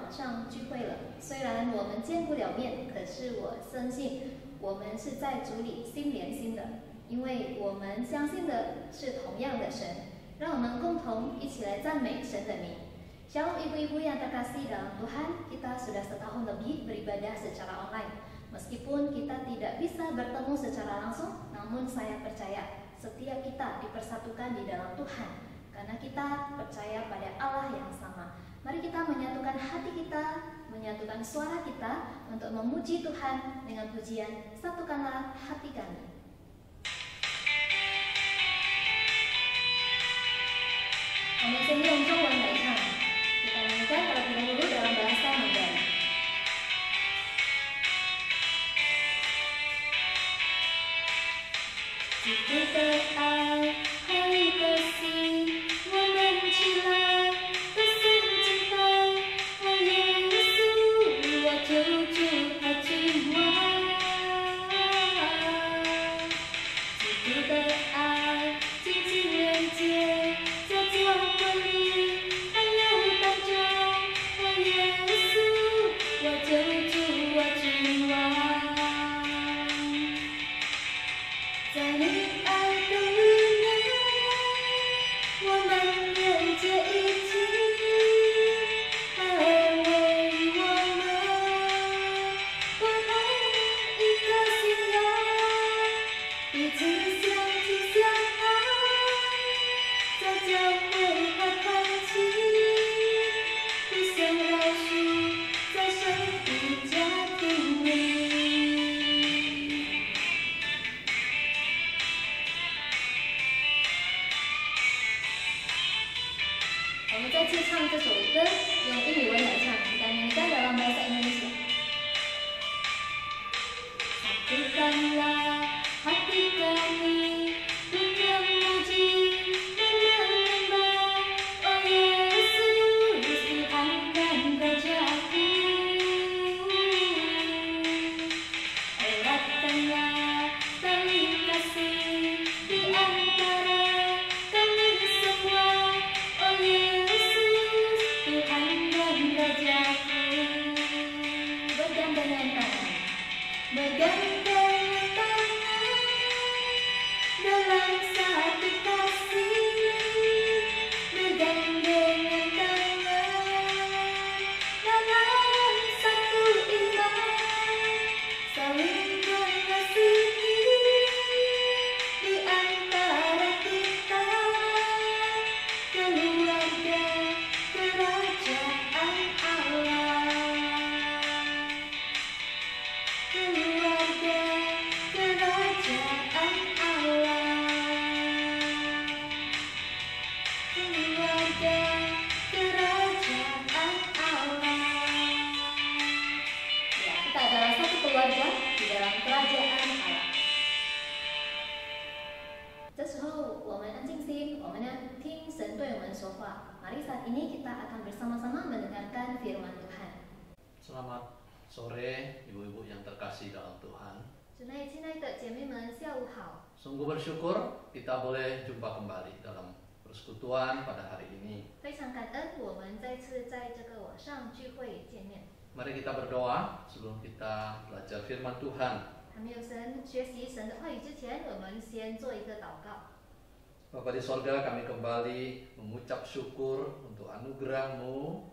网上聚会了。虽然我们见不了面，可是我相信我们是在主里心连心的，因为我们相信的是同样的神。让我们共同一起来赞美神的名。Shalom ibu-ibu yang terkasih dalam Tuhan, kita sudah setahun lebih beribadah secara online. Meskipun kita tidak bisa bertemu secara langsung, namun saya percaya setiap kita dipersatukan di dalam Tuhan, karena kita percaya pada Allah yang sama. Mari kita menyatukan hati kita, menyatukan suara kita untuk memuji Tuhan dengan pujian Satukanlah Hati Kami. 我们先用中文来唱，kita nyanyikan terlebih dahulu dalam bahasa Mandarin. Jika berdoa hari kasih, 我们起来，歌声敬拜，我耶稣，我救主和君王。基督的爱尽情人间。 我们再次唱这首歌，用英语文来唱，kita nyanyikan dalam bahasa Indonesia. Satukanlah hati kami dengan memuji dan menyembah, Oh Yesus Tuhan dan Rajaku. Eratkanlah tali kasih di antara kami semua, Oh Yesus Tuhan dan Rajaku. Bergandengan tangan, bergandengan tangan dalam satu kasih, bergandengan tangan dalam satu iman, saling mengasihi di antara kita, keluarga kerajaan Allah, keluarga kerajaan Allah, keluarga kerajaan Allah. Ya, kita adalah satu keluarga di dalam kerajaan Allah. 这时候我们安静心，我们要听神对我们说话。Mari saat ini kita akan bersama-sama mendengarkan firman Tuhan. Selamat sore ibu-ibu yang terkasih dalam Tuhan. 主内亲爱的姐妹们，下午好。 Sungguh bersyukur kita boleh jumpa kembali dalam persekutuan pada hari ini. 非常感恩，我们再次在这个网上聚会见面。 Mari kita berdoa sebelum kita belajar firman Tuhan. 还没有学习神的话语之前，我们先做一个祷告。 Bapa di sorga, kami kembali mengucap syukur untuk anugerah-Mu,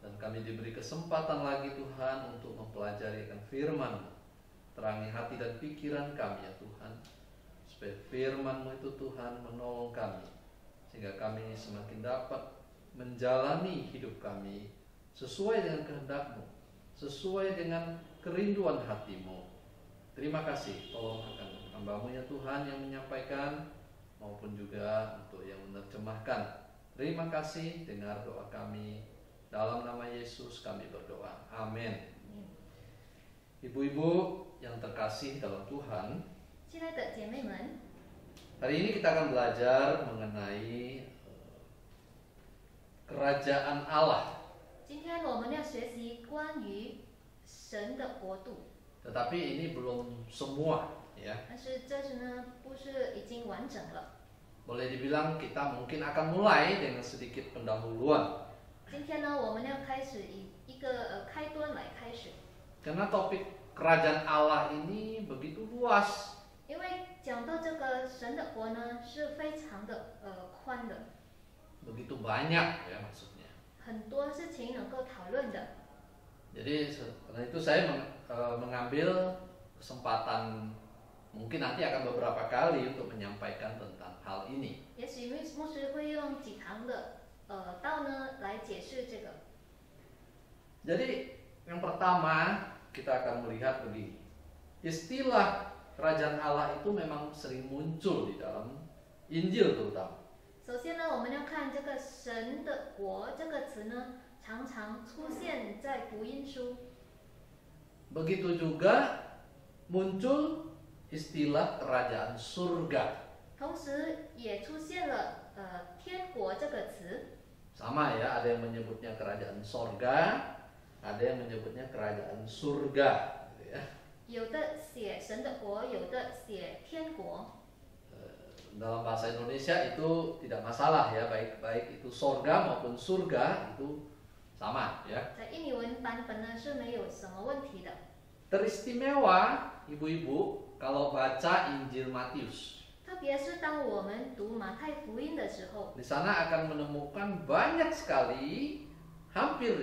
dan kami diberi kesempatan lagi Tuhan untuk mempelajari akan firman-Mu. Terangi hati dan pikiran kami ya Tuhan, supaya firman-Mu itu Tuhan menolong kami, sehingga kami semakin dapat menjalani hidup kami sesuai dengan kehendak-Mu, sesuai dengan kerinduan hati-Mu. Terima kasih, tolong akan hamba-Mu ya Tuhan yang menyampaikan, maupun juga untuk yang menerjemahkan. Terima kasih, dengar doa kami. Dalam nama Yesus kami berdoa. Amin. Ibu-ibu yang terkasih dalam Tuhan, 亲爱的姐妹们， hari ini kita akan belajar mengenai kerajaan Allah. 今天我们要学习关于神的国度。 Tetapi ini belum semua, ya. 但是这是呢，不是已经完整了。 Boleh dibilang kita mungkin akan mulai dengan sedikit pendahuluan. 今天呢，我们要开始一一个开端来开始， Karena topik kerajaan Allah ini begitu luas. 因为讲到这个神的国呢是非常的宽的， Begitu banyak ya maksudnya. 很多事情能够讨论的。 Jadi karena itu saya mengambil kesempatan mungkin nanti akan beberapa kali untuk menyampaikan tentang hal ini. 也许牧师会用几堂的道呢来解释这个。 Jadi yang pertama kita akan melihat begini. Istilah kerajaan Allah itu memang sering muncul di dalam Injil terutama. 首先呢，我们要看这个神的国这个词呢，常常出现在福音书。 Begitu juga muncul istilah kerajaan surga. 同时也出现了天国这个词， Sama ya, ada yang menyebutnya kerajaan sorga, ada yang menyebutnya kerajaan surga, gitu ya. 有的写神的国，有的写天国。 Dalam bahasa Indonesia itu tidak masalah ya, baik itu sorga maupun surga itu sama ya. 在印尼文版本呢是没有什么问题的。 Teristimewa ibu-ibu kalau baca Injil Matius. 特别是当我们读马太福音的时候， Di sana akan menemukan banyak sekali, hampir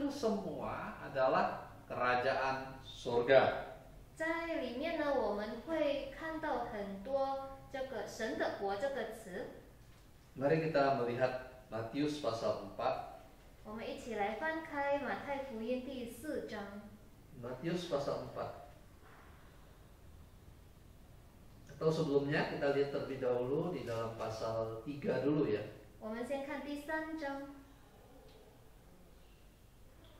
semua adalah kerajaan surga. 在里面呢，我们会看到很多这个神的国这个词。 Mari kita melihat Matius pasal 4. 我们一起来翻开马太福音第4章。 Matius pasal 4. Atau sebelumnya kita lihat terlebih dahulu di dalam pasal 3 dulu ya. 我们先看第3章，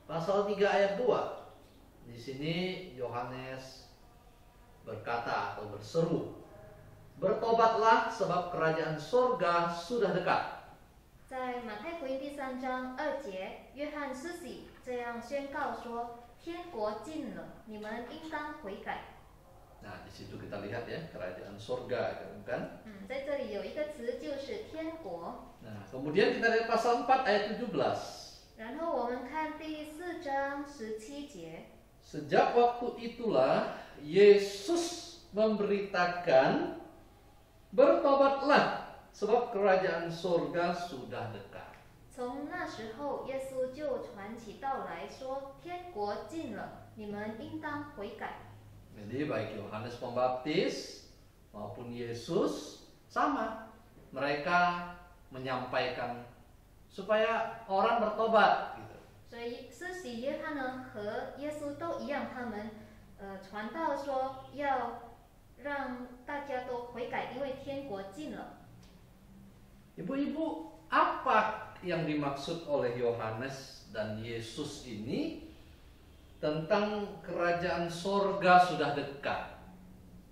Pasal 3 ayat 2. Di sini Yohanes berkata atau berseru, "Bertobatlah sebab kerajaan sorga sudah dekat." 在马太福音第3章2节，约翰施洗这样宣告说：“天国近了，你们应当悔改。” Nah, di situ kita lihat ya, kerajaan sorga kan. 在这里有一个词就是天国。 Nah, kemudian kita lihat pasal 4 ayat 17. 然后我们看第4章17节， Sejak waktu itulah Yesus memberitakan, "Bertobatlah sebab kerajaan sorga sudah dekat." 从那时候，耶稣就传起道来说：“天国近了，你们应当悔改。” Jadi baik Yohanes Pembaptis maupun Yesus sama, mereka menyampaikan supaya orang bertobat gitu. 所以施洗约翰呢和耶稣都一样，他们传道说要让大家都悔改，因为天国近了。 Ibu-ibu, apa yang dimaksud oleh Yohanes dan Yesus ini tentang kerajaan sorga sudah dekat?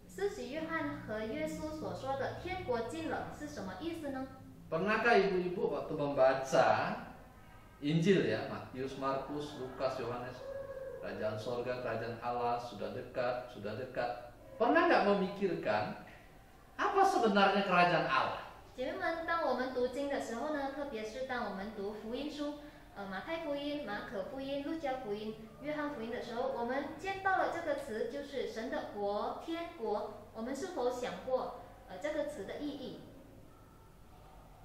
施洗约翰和耶稣所说的“天国近了”是什么意思呢？ Pernahkah ibu-ibu waktu membaca Injil ya, Matius, Markus, Lukas, Yohanes, kerajaan sorga, kerajaan Allah sudah dekat, sudah dekat. Pernah nggak memikirkan apa sebenarnya kerajaan Allah? 姐妹们，当我们读经的时候呢，特别是当我们读福音书，马太福音、马可福音、路加福音、约翰福音的时候，我们见到了这个词，就是神的国、天国。我们是否想过这个词的意义？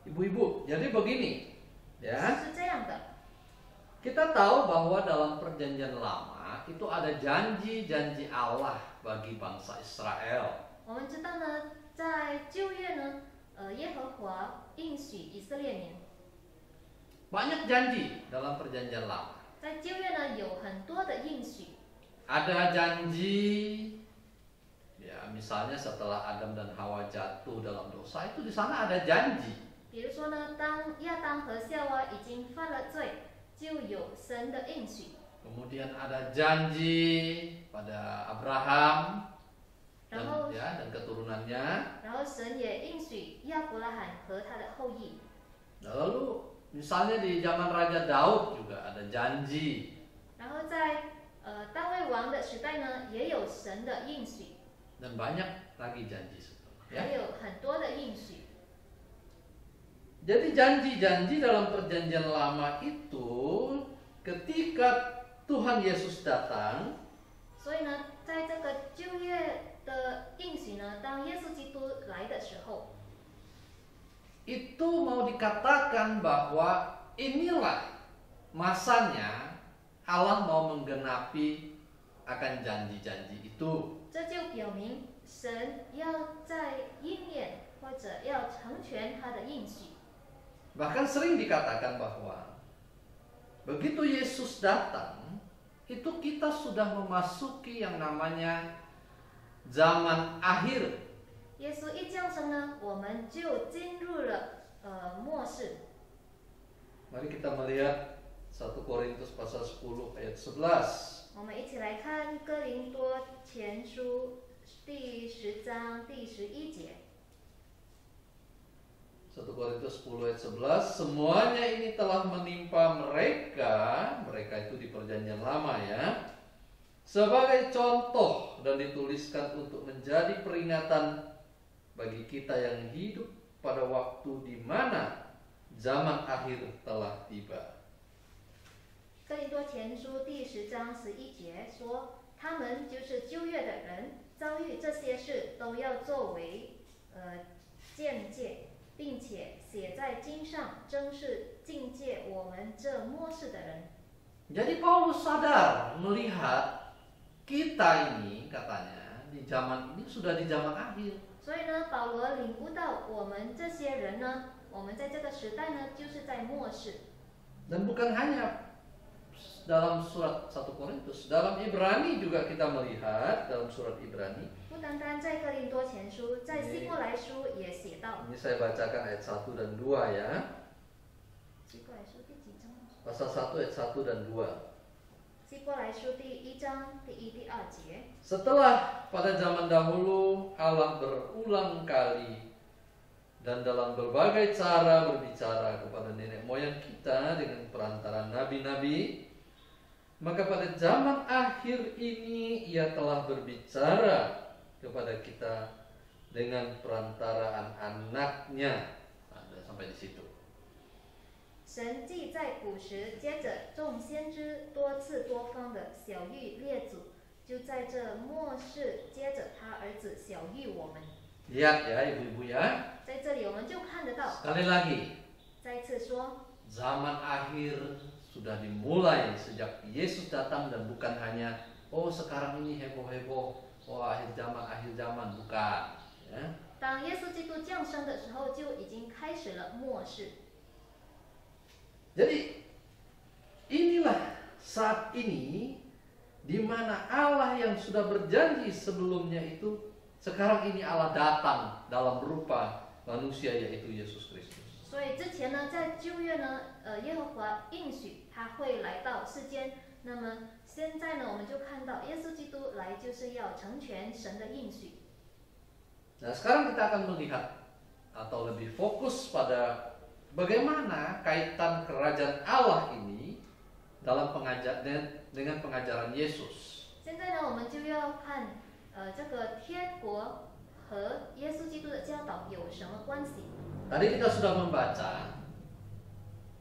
Ibu-ibu, jadi begini, ya. 是这样的， Kita tahu bahwa dalam perjanjian lama itu ada janji-janji Allah bagi bangsa Israel. 我们知道呢，在旧约呢，耶和华应许以色列民， Banyak janji dalam perjanjian lama. 在旧约呢有很多的应许。 Ada janji, ya misalnya setelah Adam dan Hawa jatuh dalam dosa itu di sana ada janji. 比如说呢，当亚当和夏娃已经犯了罪，就有神的应许。 Kemudian ada janji pada Abraham 然后 dan keturunannya. 然后神也应许亚伯拉罕和他的后裔。 Lalu misalnya di zaman Raja Daud juga ada janji. 然后在大卫王的时代呢，也有神的应许， Dan banyak lagi janji setelah, 还 ya. 有很多的应许。 Jadi janji-janji dalam perjanjian lama itu ketika Tuhan Yesus datang, 所以呢，在这个旧约的应许呢，当耶稣基督来的时候， itu mau dikatakan bahwa inilah masanya Allah mau menggenapi akan janji-janji itu. 这就表明神要在应验或者要成全他的应许。 Bahkan sering dikatakan bahwa begitu Yesus datang, itu kita sudah memasuki yang namanya zaman akhir. 耶稣一降生呢，我们就进入了末世。 Mari kita melihat 1 Korintus pasal 10 ayat 11. 我们一起来看哥林多前书第10章第11节。 1 Korintus 10 ayat 11, semuanya ini telah menimpa mereka itu di perjanjian lama ya, sebagai contoh dan dituliskan untuk menjadi peringatan bagi kita yang hidup pada waktu di mana zaman akhir telah tiba. 哥林多前书第10章11节说，他们就是旧约的人，遭遇这些事都要作为鉴戒，并且写在经上，正是境界我们这末世的人。 Jadi Paulus sadar melihat kita ini katanya di zaman ini sudah di zaman akhir. 所以呢，保罗领悟到我们这些人呢，我们在这个时代呢，就是在末世。 Dan bukan hanya dalam surat 1 Korintus, dalam Ibrani juga kita melihat dalam surat Ibrani. 不单单在哥林多前书，在希伯来书也写到。 Ini saya bacakan ayat 1 dan 2 ya. 希伯来书第几章？ Pasal 1 ayat 1 dan 2. 希伯来书第1章第1、第2节。 Setelah pada zaman dahulu Allah berulang kali dan dalam berbagai cara berbicara kepada nenek moyang kita dengan perantara nabi-nabi, maka pada zaman akhir ini Ia telah berbicara kepada kita dengan perantaraan anaknya. Sampai di situ. 神既在古时接着众先知多次多方的晓谕列祖，就在这末世接着他儿子晓谕我们。 Lihat ya ibu-ibu ya. 在这里我们就看得到， Sekali lagi, 再一次说， zaman akhir sudah dimulai sejak Yesus datang dan bukan hanya oh sekarang ini heboh-heboh, oh akhir zaman bukan ya. 当耶稣基督降生的时候，就已经开始了末世。 Jadi inilah saat ini di mana Allah yang sudah berjanji sebelumnya itu sekarang ini Allah datang dalam berupa manusia yaitu Yesus Kristus. 所以之前呢，在旧约呢，耶和华应许他会来到世间。那么现在呢，我们就看到耶稣基督来就是要成全神的应许。 Nah sekarang kita akan melihat atau lebih fokus pada bagaimana kaitan kerajaan Allah ini dalam dengan pengajaran Yesus. 现在呢，我们就要看，这个天国和耶稣基督的教导有什么关系？ Tadi kita sudah membaca,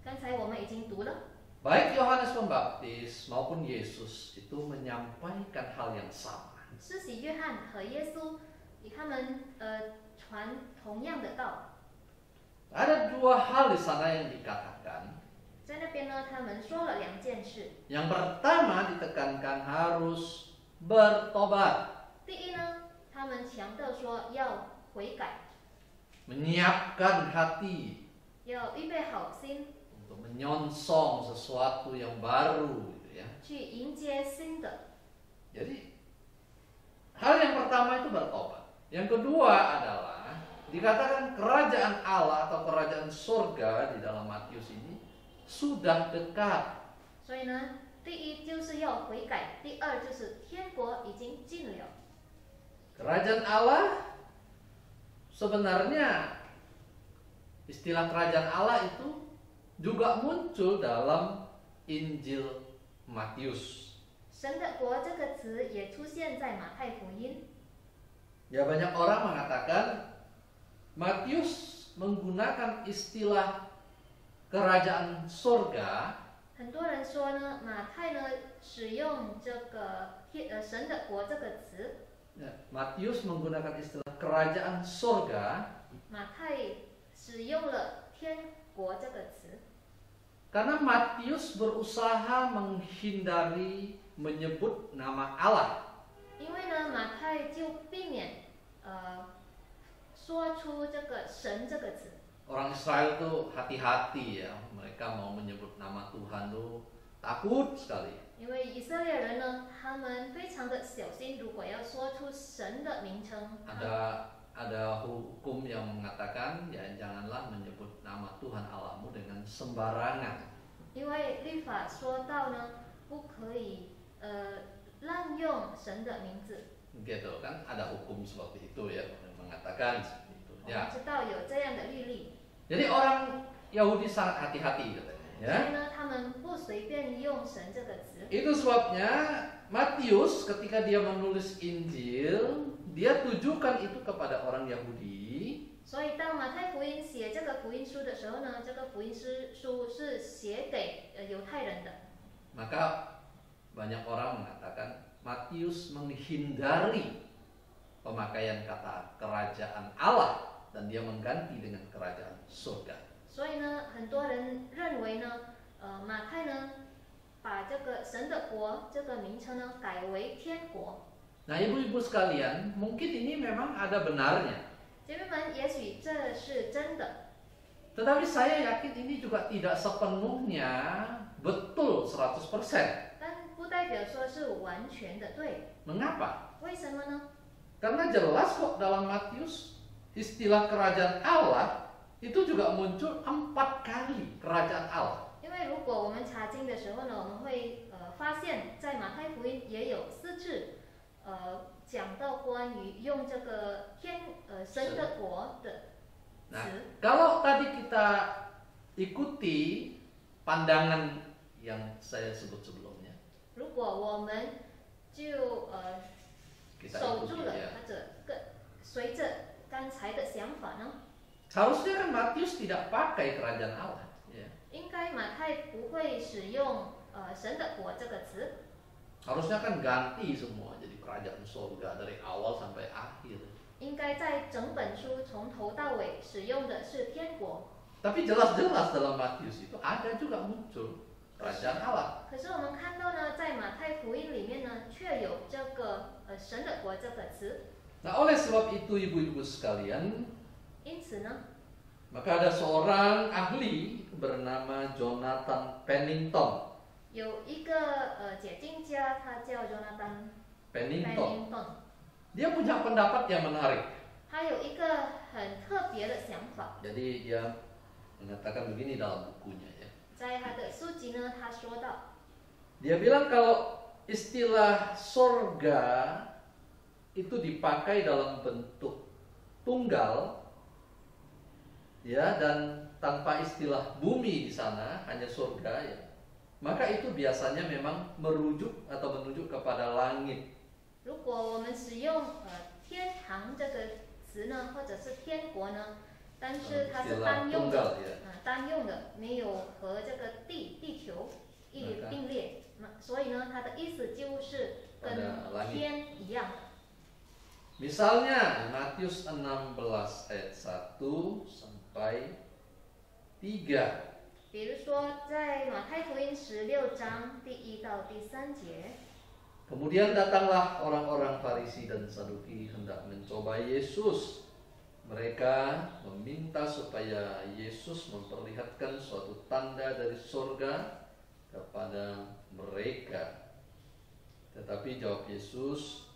刚才我们已经读了， baik Yohanes Pembaptis maupun Yesus itu menyampaikan hal yang sama. 施洗约翰和耶稣，他们传同样的道。 Ada dua hal di sana yang dikatakan. 在那边呢，他们说了2件事。 Yang pertama ditekankan harus bertobat, 第一呢，他们强调说要悔改， menyiapkan hati 要预备好心， untuk menyongsong sesuatu yang baru, gitu ya. 去迎接新的。 Jadi hal yang pertama itu bertobat. Yang kedua adalah dikatakan kerajaan Allah atau kerajaan surga di dalam Matius ini sudah dekat. 所以呢，第一就是要悔改，第二就是天国已经近了。 Kerajaan Allah sebenarnya istilah kerajaan Allah itu juga muncul dalam Injil Matius. 神的国这个词也出现在马太福音。 Ya banyak orang mengatakan Matius menggunakan istilah kerajaan surga 很很多人说呢，马太呢使用这个神的国这个词， Matius menggunakan istilah kerajaan sorga 马太使用了天国这个词， karena Matius berusaha menghindari menyebut nama Allah. 因为呢，马太就避免说出这个神这个词。 Orang Israel tuh hati-hati ya, mereka mau menyebut nama Tuhan tuh takut sekali. 因为以色列人呢，他们非常的小心，如果要说出神的名称， Ada hukum yang mengatakan ya janganlah menyebut nama Tuhan Allahmu dengan sembarangan. 因为律法说到呢，不可以滥用神的名字。 Gitu kan, ada hukum seperti itu ya, yang mengatakan seperti itu. 我们 Ya. 知道有这样的律例， Jadi orang Yahudi sangat hati-hati katanya. 所 Ya. 以呢，他们不随便用神这个词。 Itu sebabnya Matius ketika dia menulis Injil, dia tujukan itu kepada orang Yahudi. 所以当马太福音写这个福音书的时候呢，这个福音书是写给犹太人的。 Maka banyak orang mengatakan Matius menghindari pemakaian kata kerajaan Allah dan dia mengganti dengan kerajaan surga. 所以呢，很多人认为呢，马太呢把这个神的国这个名称呢改为天国。 Nah, ibu-ibu sekalian, mungkin ini memang ada benarnya. 姐妹们，也许这是真的， Tetapi saya yakin ini juga tidak sepenuhnya betul 100%. 但不代表说是完全的对。 Mengapa? 为什么呢？ Karena jelas kok dalam Matius istilah kerajaan Allah itu juga muncul 4 kali kerajaan Allah. 因为如果我们查经的时候呢，我们会发现，在马太福音也有4次，讲到关于用这个神的国的 Nah, 词。 kalau tadi kita ikuti pandangan yang saya sebut sebelumnya, 如果我们就kita 守住 ikuti 了 ya. 或者随着刚才的想法呢， Seharusnya kan Matius tidak pakai kerajaan Allah. Ya. 应该马太不会使用神的国这个词， Harusnya kan ganti semua jadi kerajaan surga dari awal sampai akhir. 应该在整本书从头到尾使用的是天国。 Tapi jelas-jelas dalam Matius itu ada juga muncul kerajaan Allah. 可是我们看到呢，在马太福音里面呢，却有这个神的国这个词。 Nah, oleh sebab itu ibu-ibu sekalian, 因此呢， maka ada seorang ahli bernama Jonathan Pennington. 有一个解经家，他叫 Jonathan Pennington. Pennington， Dia punya pendapat yang menarik. 他有一个很特别的想法。 Jadi dia mengatakan begini dalam bukunya ya. 在他的书籍呢，他说到， Dia bilang kalau istilah sorga itu dipakai dalam bentuk tunggal, ya, dan tanpa istilah bumi di sana, hanya surga ya. Maka itu biasanya memang merujuk atau menunjuk kepada langit. 如果我们使用天堂这个词呢，或者是天国呢，但是它是 Istilah 单用 tunggal 的， ya. 单用的，没有和这个地球一并列，所以呢，它的意思就是跟 Pada langit. 天一样。 Misalnya Matius 16 ayat 1 sampai 3. 比如说，在马太福音16章第1到第3节， Kemudian datanglah orang-orang Farisi dan Saduki hendak mencoba Yesus. Mereka meminta supaya Yesus memperlihatkan suatu tanda dari surga kepada mereka. Tetapi jawab Yesus,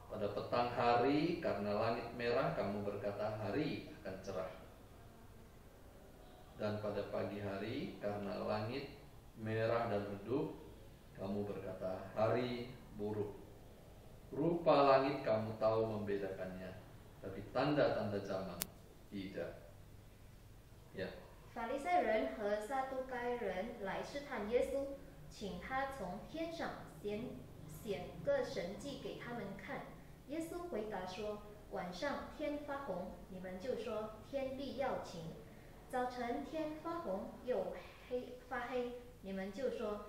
pada petang hari karena langit merah kamu berkata hari akan cerah. Dan pada pagi hari karena langit merah dan redup kamu berkata hari buruk. Rupa langit kamu tahu membedakannya, tapi tanda-tanda zaman tidak. Ya. 法利赛人和撒都该人来试探耶稣，请他从天上显个神迹给他们看。耶稣回答说：“晚上天发红，你们就说天必要晴；早晨天发红又发黑，你们就说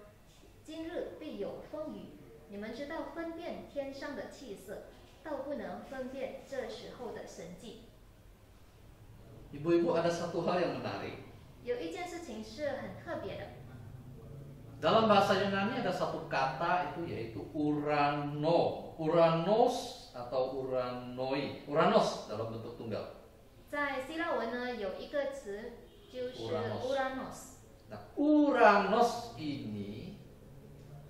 今日必有风雨。你们知道分辨天上的气色，倒不能分辨这时候的神迹。 Ibu-ibu, ada satu hal yang menarik. 有一件事情是很特别的， Dalam bahasa Yunani ada satu kata itu yaitu urano, uranos atau uranoi, uranos dalam bentuk tunggal. 在希腊文呢有一个词就是 Uranos。 Nah, Uranos ini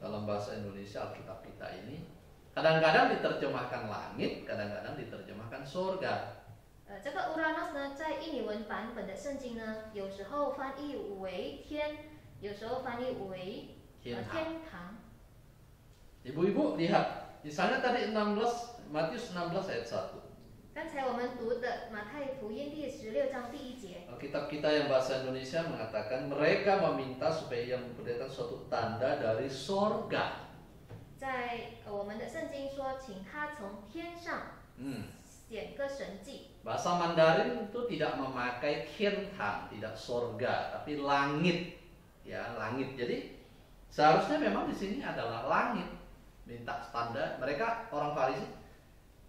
dalam bahasa Indonesia Alkitab kita ini kadang-kadang diterjemahkan langit, kadang-kadang diterjemahkan surga. 这个 Uranos 呢，在印尼文版本的圣经呢，有时候翻译为天，有时候翻译为天堂。 Ibu-ibu lihat, misalnya tadi 16 Matius 16 ayat 1. 刚才我们读的马太福音第16章第1节， Alkitab kita yang bahasa Indonesia mengatakan mereka meminta supaya ia memperlihatkan suatu tanda dari sorga. 在我们的圣经说，请他从天上显个神迹。 Bahasa Mandarin itu tidak memakai thiên堂, tidak sorga, tapi langit, ya langit. Jadi seharusnya memang di sini adalah langit. Minta tanda. Mereka orang Farisi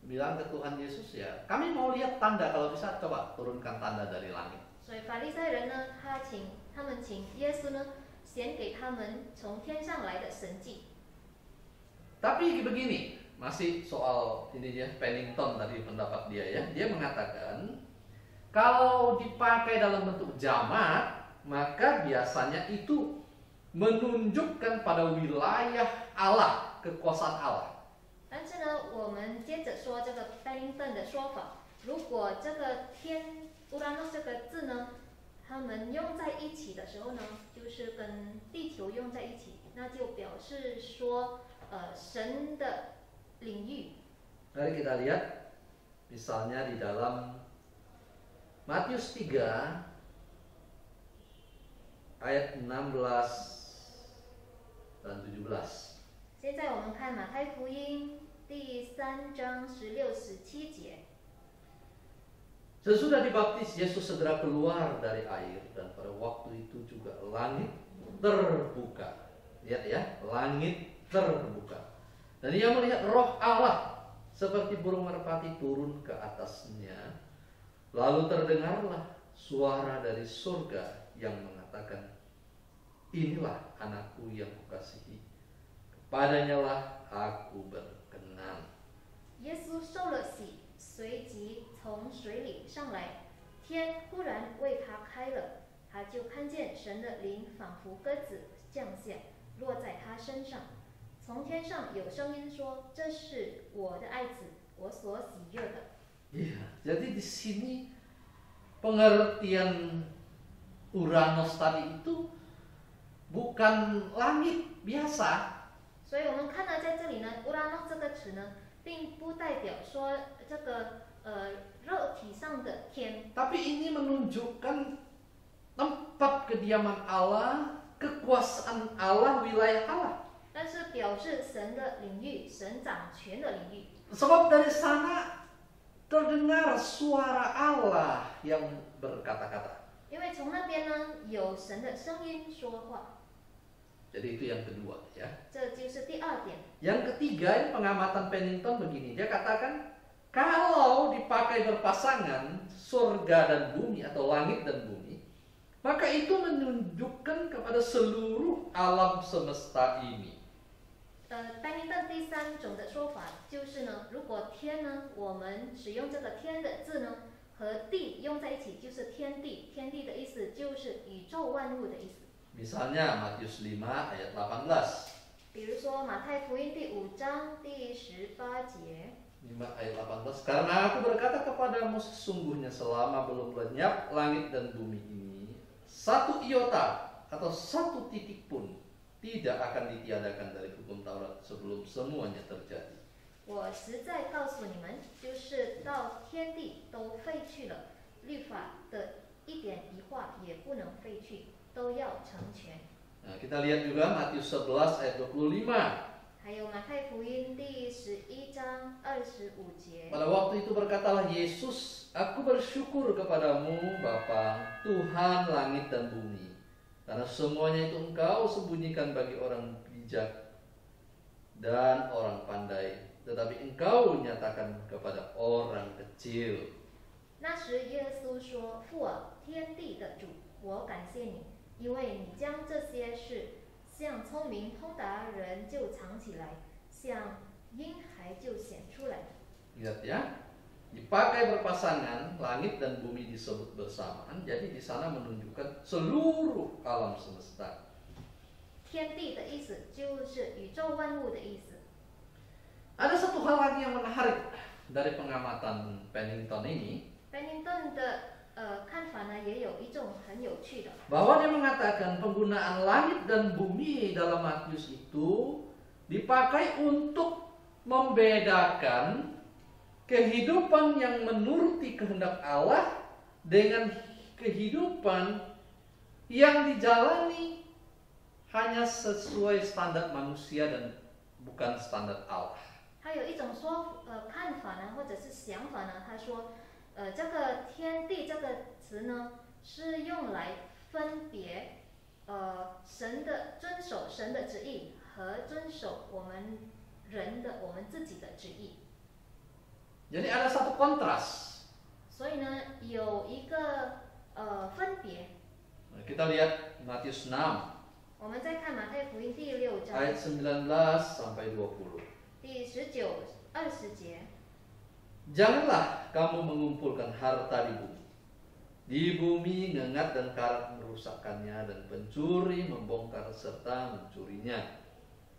bilang ke Tuhan Yesus, ya kami mau lihat tanda, kalau bisa coba turunkan tanda dari langit. 所以法利赛人呢，他们请耶稣呢，显给他们从天上来的神迹。 Tapi begini, masih soal ini dia Pennington tadi pendapat dia ya. Dia mengatakan kalau dipakai dalam bentuk jamak, maka biasanya itu menunjukkan pada wilayah Allah, kekuasaan Allah. 但是呢，我们接着说这个 Pennington 的说法，如果这个天 Uranos 这个字呢，它们用在一起的时候呢，就是跟地球用在一起，那就表示说，神的领域。 Mari kita lihat misalnya di dalam Matius 3 ayat 16 dan 17. 现在我们看马太福音第3章16、17节。 Sesudah dibaptis, Yesus segera keluar dari air dan pada waktu itu juga langit terbuka. Lihat ya, langit terbuka. Dan ia melihat roh Allah seperti burung merpati turun ke atasnya. Lalu terdengarlah suara dari surga yang mengatakan, inilah anakku yang kukasihi, kepadanya lah aku berkenan. 耶稣受了洗，随即从水里上来，天忽然为他开了，他就看见神的灵仿佛鸽子降下，落在他身上。从天上有声音说：“这是我的爱子，我所喜悦的。” Iya, jadi di sini pengertian Uranos tadi itu bukan langit biasa. 所以我们看到在这里呢 ，Uranos 这个词呢，并不代表说这个肉体上的天， Tapi ini menunjukkan tempat kediaman Allah, kekuasaan Allah, wilayah Allah. 但是表示神的领域，神掌权的领域。 Sebab dari sana terdengar suara Allah yang berkata-kata. 因为从那边呢有神的声音说话， Jadi itu yang kedua ya. 这就是第二点。 Yang ketiga, ini pengamatan Pennington begini. Dia katakan kalau dipakai berpasangan surga dan bumi atau langit dan bumi, maka itu menunjukkan kepada seluruh alam semesta ini. 丹尼顿第三种的说法就是呢，如果天呢，我们使用这个天的字呢，和地用在一起，就是天地。天地的意思就是宇宙万物的意思。 Misalnya Matius 5 ayat 18. 比如说马太福音第5章第18节。 5 ayat 18. Karena aku berkata kepadamu sesungguhnya selama belum lenyap langit dan bumi ini, satu iota atau satu titik pun tidak akan ditiadakan dari hukum Taurat sebelum semuanya terjadi. 我实在告诉你们，就是到天地都废去了，律法的一点一画也不能废去，都要成全。 Nah, kita lihat juga Matius 11 ayat 25. 还有马太福音第11章25节。 Pada waktu itu berkatalah Yesus, aku bersyukur kepadamu Bapa, Tuhan langit dan bumi, Karena semuanya itu Engkau sembunyikan bagi orang bijak dan orang pandai, tetapi Engkau nyatakan kepada orang kecil. 那时耶稣说：“父啊，天地的主，我感谢你，因为你将这些事向聪明通达人就藏起来，向婴孩就显出来。” Lihat ya, dipakai berpasangan, langit dan bumi disebut bersamaan. Jadi di sana menunjukkan seluruh alam semesta. 天地的意思就是宇宙万物的意思。 Ada satu hal lagi yang menarik dari pengamatan Pennington ini, Pennington 的看法呢，也有一种很有趣的， bahwa dia mengatakan penggunaan langit dan bumi dalam Matius itu dipakai untuk membedakan kehidupan yang menuruti kehendak Allah dengan kehidupan yang dijalani hanya sesuai standar manusia dan bukan standar Allah. 还有一种看法呢，或者是想法呢，他说，这个天地这个词呢，是用来分别神的遵守神的旨意和遵守我们自己的旨意。 Jadi ada satu kontras. 所以呢，有一个分别。 Kita lihat Matius 6我们再看马太福音第6章 ayat 19 sampai 20. 第19、20节。 Janganlah kamu mengumpulkan harta di bumi. Di bumi ngengat dan karat merusakkannya dan pencuri membongkar serta mencurinya.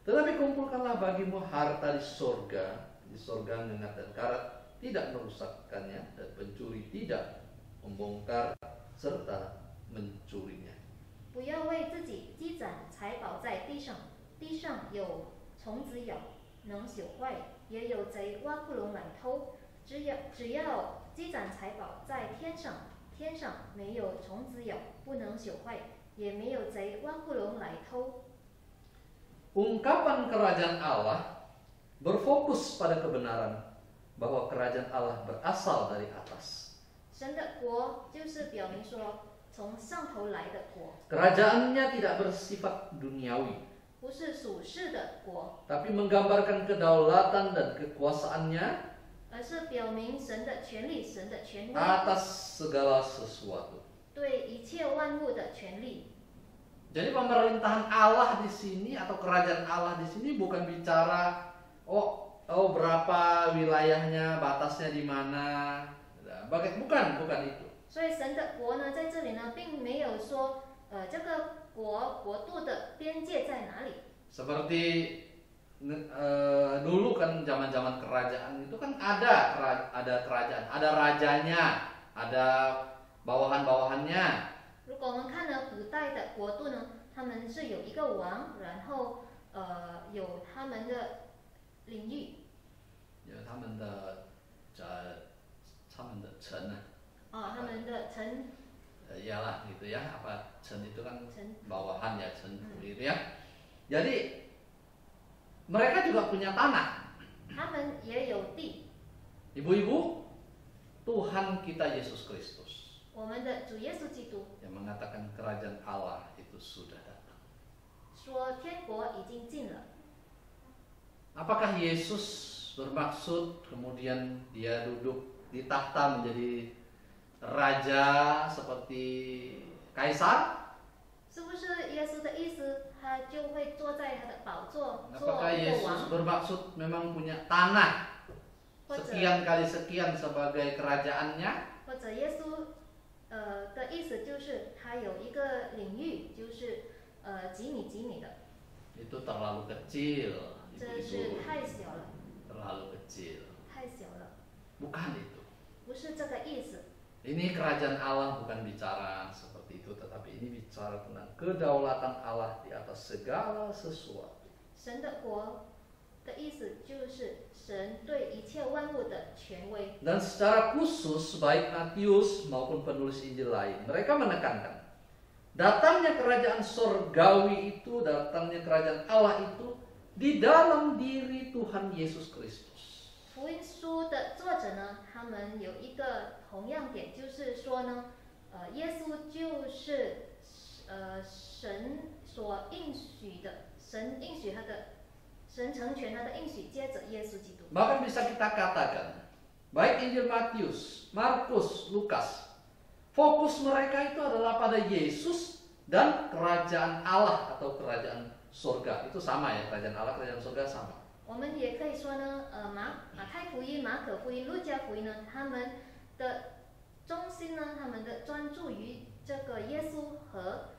Tetapi kumpulkanlah bagimu harta di sorga. Di sorga ngengat dan karat tidak merusakkannya dan pencuri tidak membongkar serta mencurinya. 不要为自己积攒财宝在地上，地上有虫子咬，能朽坏；也有贼挖窟窿来偷。只要积攒财宝在天上，天上没有虫子咬，不能朽坏，也没有贼挖窟窿来偷。 Ungkapan kerajaan Allah berfokus pada kebenaran bahwa kerajaan Allah berasal dari atas. 神的国就是表明说，从上头来的国， Kerajaannya tidak bersifat duniawi, 不是属世的国， tapi menggambarkan kedaulatan dan kekuasaannya 而是表明神的权力、神的权威， atas segala sesuatu. 对一切万物的权利。 Jadi pemerintahan Allah di sini atau kerajaan Allah di sini bukan bicara berapa wilayahnya, batasnya di mana. Bukan itu. 所以神的国呢，在这里呢，并没有说，这个国度的边界在哪里。 Seperti dulu kan zaman-zaman kerajaan itu kan ada kerajaan, ada rajanya, ada bawahan-bawahannya. 如果我们看了古代的国度呢，他们是有一个王，然后有他们的领域， Ya, 他们的臣啊， 他们的臣 iyalah gitu ya, apa chen itu kan 臣 bawahan ya, chen gitu ya. Jadi mereka juga punya tanah. 他们也有地。 Ibu-ibu, Tuhan kita Yesus Kristus 我们的主耶稣基督 yang mengatakan kerajaan Allah itu sudah datang. 说天国已经近了。 Apakah Yesus bermaksud kemudian dia duduk di tahta menjadi raja seperti kaisar? 是不是耶稣的意思，他就会坐在他的宝座做 Apakah 一个 Yesus 王？ bermaksud memang punya tanah 或者 sekian kali sekian sebagai kerajaannya? 或者耶稣的意思就是他有一个领域，就是几米几米的， Itu terlalu kecil, 这是 ibu-ibu. 太小了， Terlalu kecil. 太小了， Bukan itu. 不是这个意思。 Ini kerajaan Allah bukan bicara seperti itu, tetapi ini bicara tentang kedaulatan Allah di atas segala sesuatu. 神的国的意思就是神对一切万物的权威。 Dan secara khusus baik Matius maupun penulis Injil lain, mereka menekankan datangnya kerajaan sorgawi itu, datangnya kerajaan Allah itu di dalam diri Tuhan Yesus Kristus. 福音书的作者呢，他们有一个同样点，就是说呢，耶稣就是神所应许的，神应许他的，神成全他的应许，接着耶稣基督。 Bahkan bisa kita katakan, baik Injil Matius, Markus, Lukas, fokus mereka itu adalah pada Yesus dan kerajaan Allah atau kerajaan surga. Itu sama ya, kerajaan Allah, kerajaan surga sama. 我们也可以说呢，马太福音、马可福音、路加福音呢，他们的中心呢，他们的专注于这个耶稣和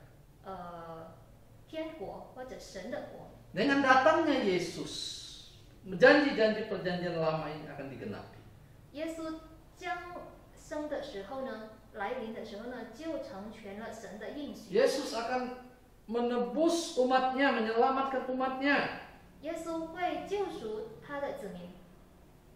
天国或者神的国。 Dengan datangnya Yesus, janji-janji perjanjian lama ini akan digenapi. 耶稣降生的时候呢，来临的时候呢，就成全了神的应许。 Yesus akan menebus umatnya, menyelamatkan umatnya. 耶稣会救赎他的子民。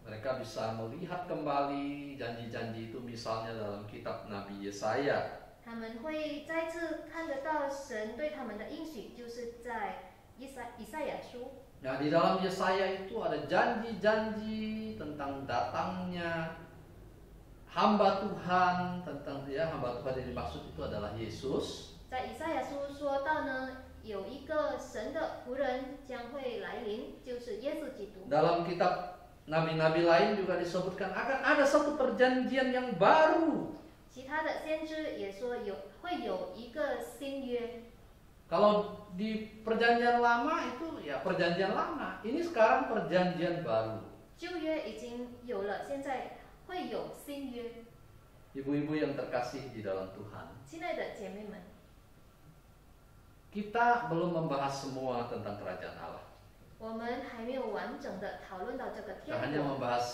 Mereka bisa melihat kembali janji-janji itu misalnya dalam kitab Nabi Yesaya. 他们会再次看得到神对他们的应许，就是在以赛亚书。 Nah, di dalam Yesaya itu ada janji-janji tentang datangnya hamba Tuhan, tentang ya hamba Tuhan yang dimaksud itu adalah Yesus. 在以赛亚书说到呢，有一个神的仆人将会来临，就是耶稣基督。 Dalam kitab nabi-nabi lain juga disebutkan akan ada satu perjanjian yang baru. 其他的先知也说会有一个新约。 Kalau di perjanjian lama itu ya perjanjian lama, ini sekarang perjanjian baru. 旧约已经有了，现在会有新约。 Ibu-ibu yang terkasih di dalam Tuhan, 亲爱的姐妹们， kita belum membahas semua tentang kerajaan Allah. 我们还没有完整的讨论到这个 Kita hanya 天国。 membahas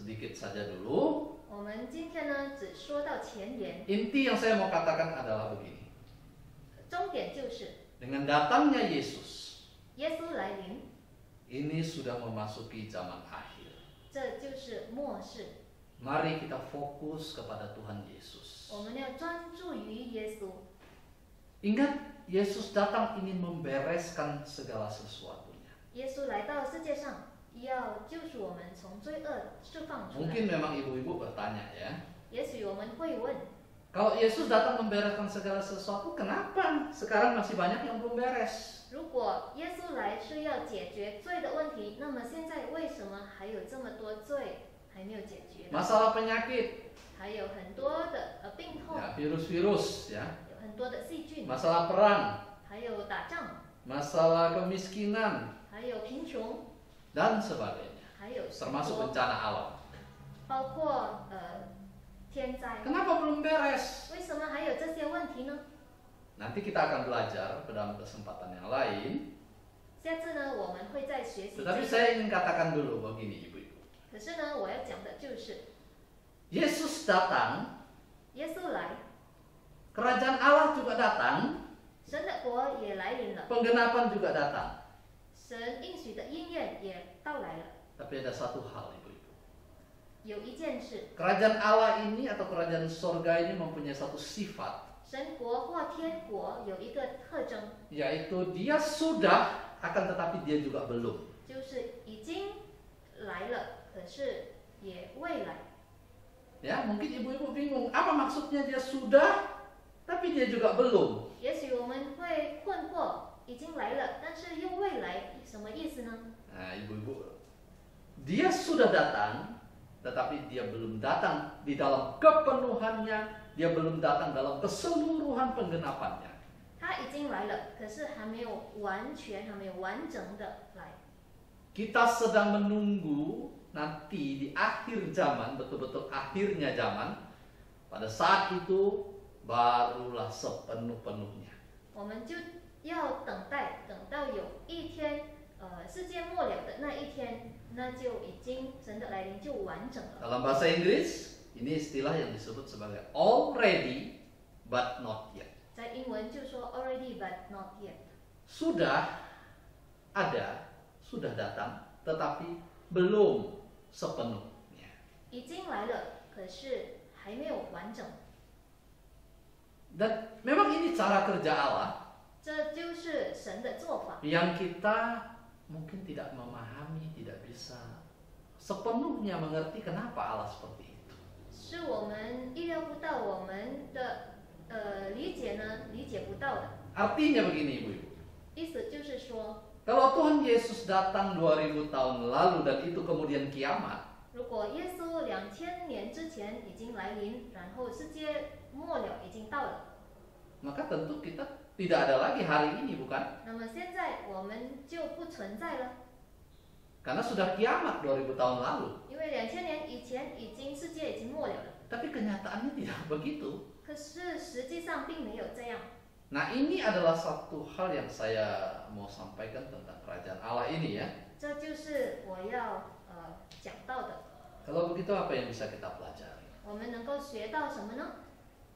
sedikit saja dulu. 我们今天呢，只说到前言， Inti yang saya mau katakan adalah begini. 重点就是 Dengan datangnya Yesus, 耶稣来临， ini sudah memasuki zaman akhir. 这就是末世。 Mari kita fokus kepada Tuhan Yesus. 我们要专注于耶稣。 Ingat, Yesus datang ingin membereskan segala sesuatunya. 耶稣来到世界上，要救赎我们从罪恶释放出来。 Mungkin memang ibu-ibu bertanya ya, 也许我们会问， kalau Yesus datang membereskan segala sesuatu, kenapa sekarang masih banyak yang belum beres? 如果耶稣来是要解决罪的问题，那么现在为什么还有这么多罪还没有解决？ Masalah penyakit, 还有很多的病痛， ya, virus-virus, ya, 有很多的细菌， masalah perang, 还有打仗， masalah kemiskinan, 还有贫穷， dan sebagainya, 还有许 termasuk 多， bencana alam. 包括天灾。 Kenapa belum beres? 为什么还有这些问题呢？ Nanti kita akan belajar pada kesempatan yang lain. 下次呢，我们会再学习这 Tetapi 个。 saya ingin katakan dulu begini, ibu-ibu. 可是呢，我要讲的就是， Yesus datang, 耶稣来， kerajaan Allah juga datang, 神的国也来临了， penggenapan juga datang. 神应许的应验也到来了。 Tapi ada satu hal, ibu-ibu. 有一件事， Kerajaan Allah ini atau kerajaan surga ini mempunyai satu sifat, 神国或天国有一个特征， yaitu dia sudah, akan tetapi dia juga belum. 就是已经来了，可是也未来。 Ya, mungkin ibu-ibu bingung, apa maksudnya dia sudah, tapi dia juga belum. 也许我们会困惑，已经来了，但是又未来，什么意思呢？ Nah, ibu-ibu, dia sudah datang, tetapi dia belum datang di dalam kepenuhannya, dia belum datang dalam keseluruhan penggenapannya. 他已经来了，可是还没有完全，还没有完整的来。 Kita sedang menunggu nanti di akhir zaman, betul-betul akhirnya zaman, pada saat itu barulah sepenuh-penuhnya. 我们就要等待，等到有一天，世界末了的那一天，那就已经神的来临就完整了。 Dalam bahasa Inggris, ini istilah yang disebut sebagai already but not yet. 在英文就说 already but not yet， Sudah ada, sudah datang, tetapi belum sepenuhnya. 已经来了，可是还没有完整。 Dan memang ini cara kerja Allah 这就是神的做法， yang kita mungkin tidak memahami, tidak bisa sepenuhnya mengerti kenapa Allah seperti itu. 是我们意料不到我们的理解呢理解不到的。 Artinya begini ibu-ibu. 意思就是说， Kalau Tuhan Yesus datang 2000 tahun lalu dan itu kemudian kiamat, 如果耶稣2000年之前已经来临，然后世界末了已经到了， maka tentu kita tidak ada lagi hari ini, bukan? 那么现在我们就不存在了， Karena sudah kiamat 2000 tahun lalu. 因为2000年以前世界已经末了了。 Tapi kenyataannya tidak begitu. 可是实际上并没有这样。 Nah, ini adalah satu hal yang saya mau sampaikan tentang kerajaan Allah ini ya. 这就是我要讲到的。 Kalau begitu apa yang bisa kita pelajari? 我们能够学到什么呢？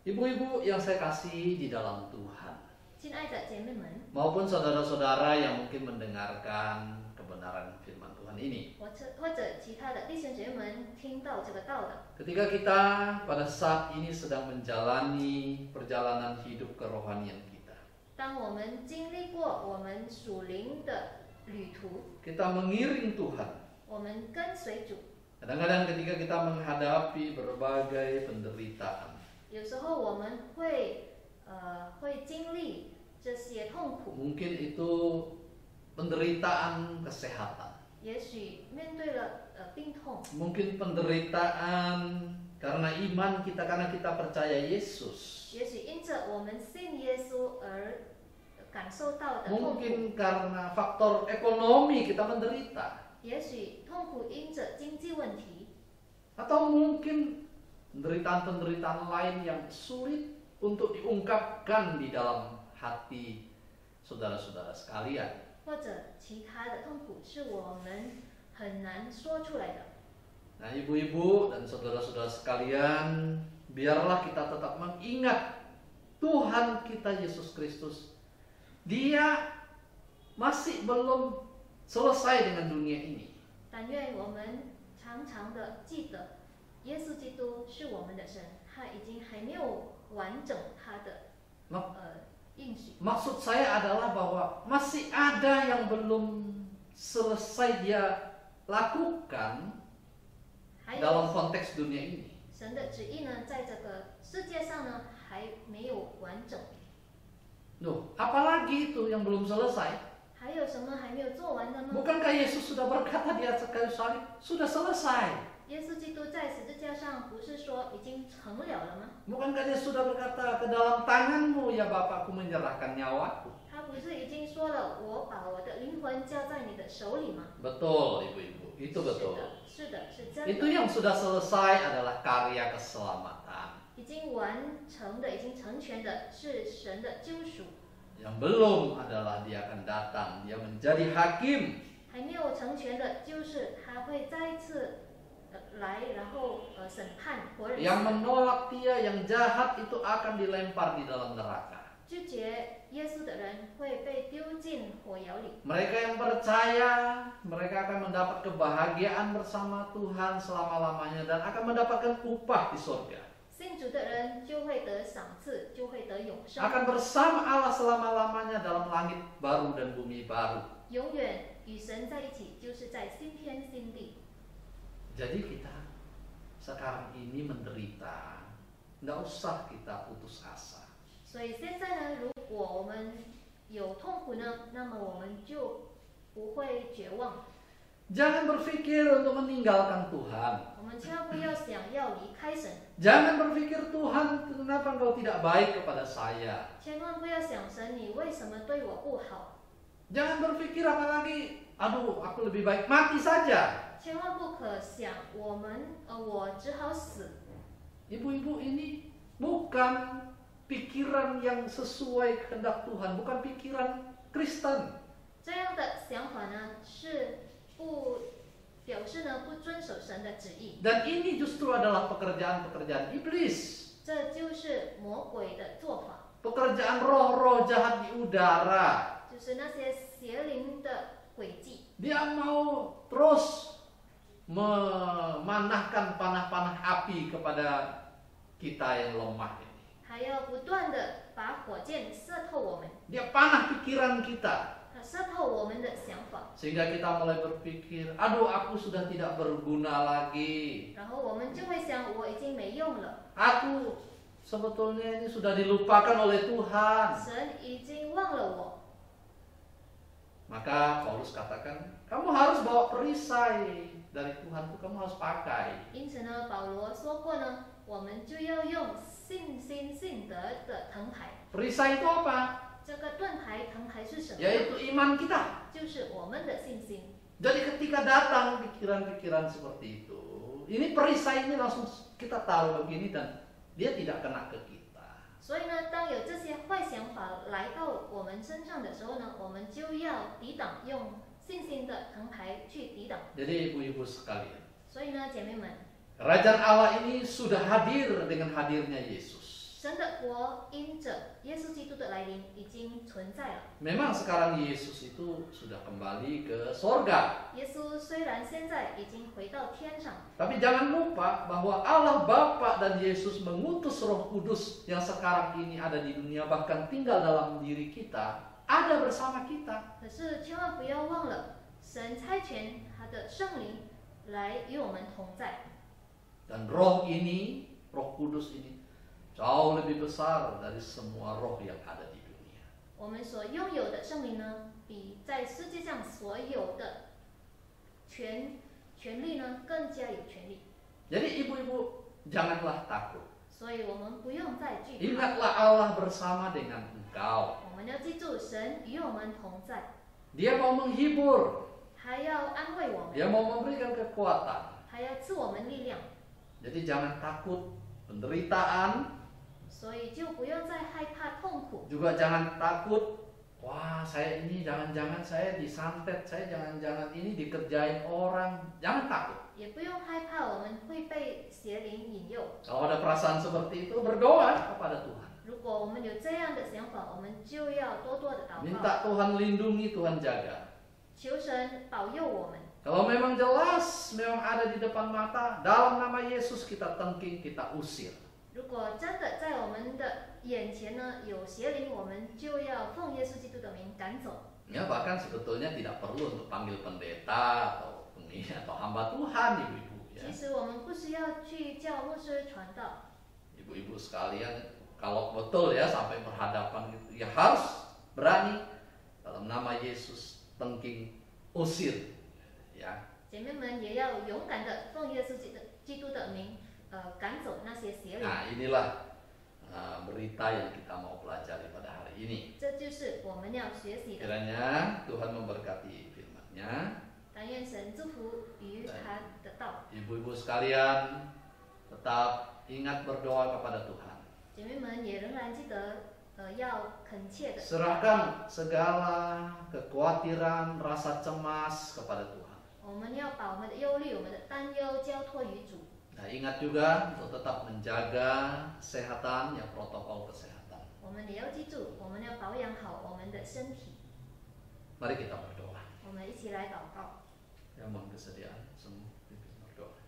Ibu-ibu yang saya kasih di dalam Tuhan, 亲爱的姐妹们， maupun saudara-saudara yang mungkin mendengarkan kebenaran firman Tuhan ini. 或者其他的弟兄姐妹们听到这个道的， Ketika kita pada saat ini sedang menjalani perjalanan hidup kerohanian kita, 当我们经历过我们属灵的旅途， kita mengiring Tuhan. 我们跟随主， Kadang-kadang ketika kita menghadapi berbagai penderitaan, 有时候我们会经历这些痛苦， mungkin itu penderitaan kesehatan, 也许面对了病痛， mungkin penderitaan karena iman kita, karena kita percaya Yesus, 也许因着我们信耶稣而感受到的痛苦， mungkin karena faktor ekonomi kita menderita, 也许痛苦因着经济问题， atau mungkin penderitaan-penderitaan lain yang sulit untuk diungkapkan di dalam hati saudara-saudara sekalian. 或者其他的痛苦是我们很难说出来的。 Nah, ibu-ibu dan saudara-saudara sekalian, biarlah kita tetap mengingat Tuhan kita Yesus Kristus. Dia masih belum selesai dengan dunia ini. 但愿我们常常的记得，耶稣基督是我们的神，他已经还没有完整他的应许。 Maksud saya adalah bahwa masih ada yang belum selesai dia lakukan 还 dalam 有 konteks dunia ini. 神的旨意呢，在这个世界上呢还没有完整。 Loh, apalagi itu yang belum selesai? 还有什么还没有做完的吗？ Bukankah Yesus sudah berkata di atas kayu salib, sudah selesai? 耶稣基督在十字架上不是说已经成了了吗？ Bukankah dia sudah berkata, ke dalam tanganmu ya Bapakku menyerahkan nyawaku? 他不是已经说了，我把我的灵魂交在你的手里吗？ Betul ibu-ibu, itu 是 betul. 的，是的，是真 Itu 的。 yang sudah selesai adalah karya keselamatan. 已经完成的、已经成全的是神的救赎， Yang belum adalah dia akan datang, dia menjadi hakim. 还没有成全的就是他会再一次来，然后审判活人 Yang 死的。 menolak dia, yang jahat itu akan dilempar di dalam neraka. 拒绝耶稣的人会被丢进火窑里， Mereka yang percaya, mereka akan mendapat kebahagiaan bersama Tuhan selama-lamanya dan akan mendapatkan upah di surga. 信主的人就会得赏赐，就会得永生， Akan bersama Allah selama-lamanya dalam langit baru dan bumi baru. 永远与神在一起，就是在新天新地。 Jadi kita sekarang ini menderita, nggak usah kita putus asa. 所以现在呢，如果我们有痛苦呢，那么我们就不会绝望。 Jangan berpikir untuk meninggalkan Tuhan. 我们千万不要想要离开神， Jangan berpikir Tuhan, kenapa engkau tidak baik kepada saya? 千万不要想神，你为什么对我不好？ Jangan berpikir apalagi, aduh aku lebih baik mati saja. 千万不可想我只好死。 Ibu-ibu, ini bukan pikiran yang sesuai kehendak Tuhan, bukan pikiran Kristen. 这样的想法呢，是表示呢不遵守神的旨意。 Dan ini justru adalah pekerjaan-pekerjaan iblis. 这就是魔鬼的做法， Pekerjaan roh-roh jahat di udara. 就是那些邪灵的诡计。 Dia mau terus memanahkan panah-panah api kepada kita yang lemah ini. 还要不断的把火箭射透我们， Dia panah pikiran kita. 射透我们的想法， Sehingga kita mulai berpikir, aduh aku sudah tidak berguna lagi. 然后我们就会想，我已经没用了， Aku sebetulnya ini sudah dilupakan oleh Tuhan. 神已经忘了我。 Maka Paulus katakan, kamu harus bawa perisai dari Tuhan itu, kamu harus pakai. 因此呢，保罗说过呢，我们就要用信心信德的藤牌。 Perisai itu apa? 这个盾牌藤牌是什么？ Yaitu iman kita. 就是我们的信心。 Jadi ketika datang pikiran-pikiran seperti itu, ini perisai ini langsung kita taruh begini dan dia tidak kena ke kita. 所以呢，当有这些坏想法来到我们身上的时候呢，我们就要抵挡，用信心的藤牌去抵挡。 Jadi ibu-ibu sekalian, 所以呢，姐妹们， Kerajaan Allah ini sudah hadir dengan hadirnya Yesus. 神的国因着耶稣基督的来临已经存在了。 Memang sekarang Yesus itu sudah kembali ke sorga. 耶稣虽然现在已经回到天上， Tapi jangan lupa bahwa Allah Bapa dan Yesus mengutus Roh Kudus yang sekarang ini ada di dunia, bahkan tinggal dalam diri kita, ada bersama kita. 可是千万不要忘了，神差遣他的圣灵来与我们同在。 Dan roh ini, Roh Kudus ini jauh lebih besar dari semua roh yang ada di dunia. 我们所拥有的圣灵呢，比在世界上所有的权力呢更加有权力。 Jadi ibu-ibu janganlah takut. 所以我们不用再惧怕。 Ingatlah Allah bersama dengan engkau. 我们要记住，神与我们同在， Dia mau menghibur, 还要安慰我 Dia 们， mau memberikan kekuatan. 还要赐我们力量。 Jadi jangan takut penderitaan, 所以就不用再害怕痛苦， juga jangan takut, wah saya ini jangan-jangan saya disantet, saya jangan-jangan ini dikerjain orang. Jangan takut. 也不用害怕我们会被邪灵引诱。 Kalau ada perasaan seperti itu, berdoa kepada Tuhan. 如果我们有这样的想法，我们就要多多的祷告， Minta Tuhan lindungi, Tuhan jaga. 求神保佑我们。 Kalau memang jelas, memang ada di depan mata, dalam nama Yesus kita tengking, kita usir. 如果真的在我们的眼前呢有邪灵，我们就要奉耶稣基督的名赶走。 Ya bahkan sebetulnya tidak perlu untuk panggil pendeta atau hamba Tuhan, ibu-ibu. Ya. 其实我们不需要去叫牧师传道。 Ibu-ibu sekalian, kalau betul ya sampai berhadapan gitu, ya harus berani dalam nama Yesus tengking usir. Ya. 姐妹们也要勇敢的奉耶稣基督的名，赶走那些邪灵。 Nah inilah berita yang kita mau pelajari pada hari ini. 这就是我们要学习的。 Kiranya Tuhan memberkati firman-Nya. 但愿神祝福于他的道。 Ibu-ibu sekalian, tetap ingat berdoa kepada Tuhan. 姐妹们也仍然记得，要恳切的 Serahkan segala kekhawatiran, rasa cemas kepada Tuhan. 我们要把我们的忧虑、我们的担忧交托于主。 Nah, ingat juga untuk tetap menjaga kesehatan, ya protokol kesehatan. 我们也要记住，我们要保养好我们的身体。 Mari kita berdoa. 我们一起来祷告。 Ya mohon kesediaan semua pimpin berdoa.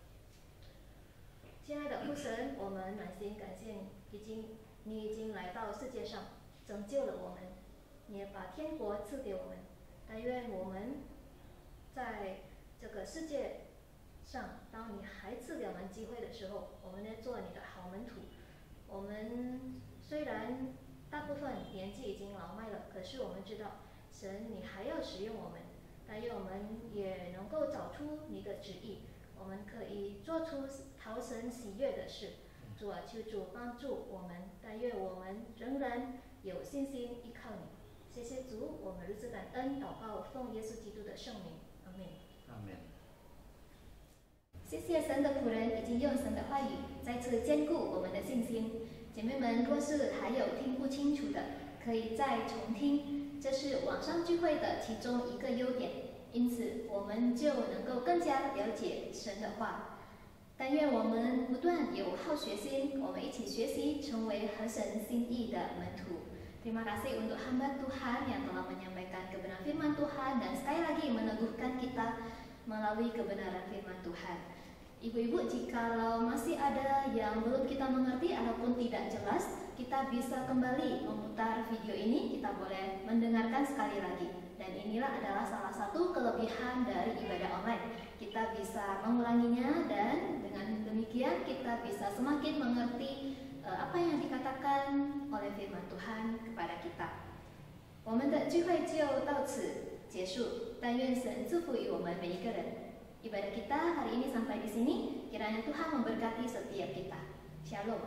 亲爱的父神，我们满心感谢你，你已经来到世界上，拯救了我们，你也把天国赐给我们。但愿我们在这个世界上，当你还赐给我们机会的时候，我们要做你的好门徒。我们虽然大部分年纪已经老迈了，可是我们知道，神你还要使用我们。但愿我们也能够找出你的旨意，我们可以做出讨神喜悦的事。主啊，求主帮助我们，但愿我们仍然有信心依靠你。谢谢主，我们如此感恩祷告，奉耶稣基督的圣名，阿门。 Amin. 谢谢神的仆人已经用神的话语再次坚固我们的信心。姐妹们，若是还有听不清楚的，可以再重听，这是网上聚会的其中一个优点，因此我们就能够更加了解神的话。但愿我们不断有好学心，我们一起学习，成为合神心意的门徒。Terima kasih untuk hamba Tuhan yang telah menyampaikan kebenaran firman Tuhan dan sekali lagi meneguhkan kita melalui kebenaran firman Tuhan. Ibu-ibu, jikalau masih ada yang belum kita mengerti ataupun tidak jelas, kita bisa kembali memutar video ini, kita boleh mendengarkan sekali lagi. Dan inilah adalah salah satu kelebihan dari ibadah online. Kita bisa mengulanginya dan dengan demikian kita bisa semakin mengerti apa yang dikatakan oleh firman Tuhan kepada kita. 我们的聚会就到此结束，但愿神祝福于我们每一个人。Ibadah kita hari ini sampai di sini. Kiranya Tuhan memberkati setiap kita. Shalom.